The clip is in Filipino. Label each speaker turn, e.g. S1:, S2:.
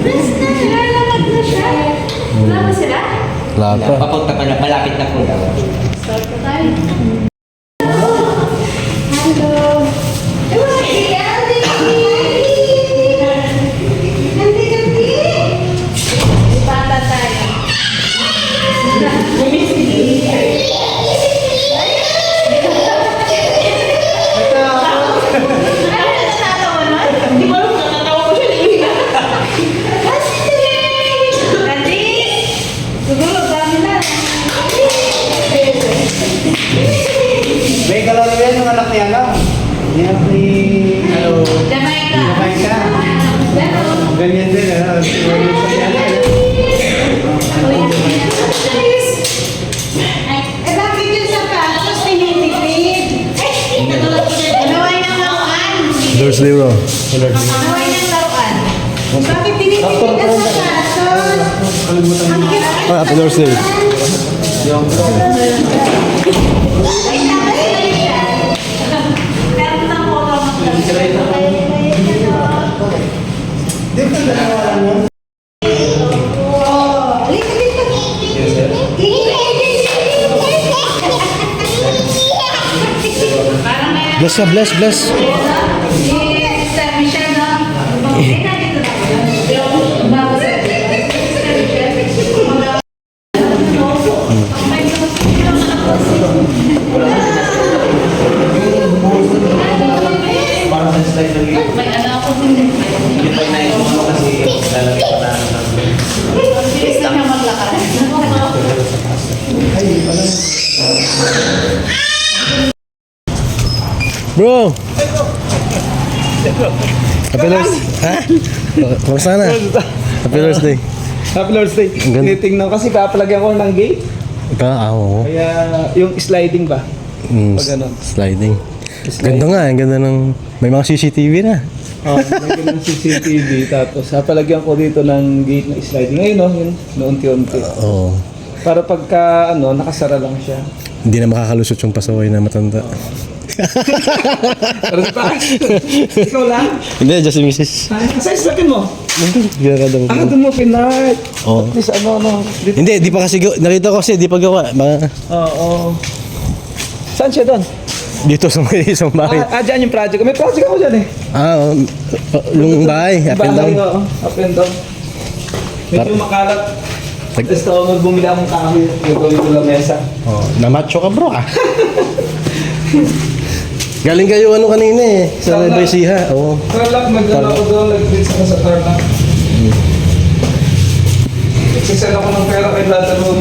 S1: Nilalamat na siya. Wala ba sila?
S2: Wala pa.
S3: Papunta pa na, malapit na po daw.
S1: Start na tayo. Hello. Bata tayo.
S4: May kalaro yan yung anak niya lang. Yan ni... Ano?
S1: Jamaica.
S4: Jamaica. Ganyan din.
S5: Bakit yung sapatos tinitigrid? Naway ng laruan.
S2: Lord's Day bro.
S5: Naway ng laruan. Bakit tinitigrid ang sapatos?
S2: Happy Lord's Day. Bless ka, bless, bless.
S1: May anak ako din. Bilis na niya maglakad.
S2: Bro! Happy Lord's Day. Ha? Kamusta na? Happy Lord's Day.
S4: Happy Lord's Day.
S2: Ang ganda.
S4: Tinitingnan kasi papalagyan ko ng gate.
S2: Oo.
S4: Kaya yung sliding ba? Pag ganun.
S2: Sliding. Ganda nga, ang ganda ng... May mga CCTV na.
S4: Oh, lagyan ng CCTV. Tapos papalagyan ko dito ng gate na sliding. Ngayon no, yun, unti-unti.
S2: Oo.
S4: Para pagka ano, nakasara lang siya.
S2: Hindi na makakalusot yung pasaway na matanda.
S4: Pero sa taas. Ikaw lang?
S2: Hindi, just si Mrs.
S4: Size lakin mo.
S2: Ginaganda mo.
S4: Ano doon mo pinart?
S2: Oo.
S4: At least ano. Dito.
S2: Hindi, di pa kasi... Nakita ko kasi, di pa gawa.
S4: Oo. Saan siya doon?
S2: Dito sa may isang bahay.
S4: Dyan yung project. May project ako dyan eh.
S2: Yung bahay, up and down.
S4: Oo, up and down. Medyo makalat. Tapos ako magbumili akong kahoy. Gagawin ko lang mesa.
S2: Oh, na-macho ka bro ah. Galing kayo ano kanina eh, sa
S4: Tarlac.
S2: Baysiha. Oo.
S4: Tarlac, magdala ako doon. Nag-bid sa Tarlac. Nagsisend ako ng pera kay Brother Ron.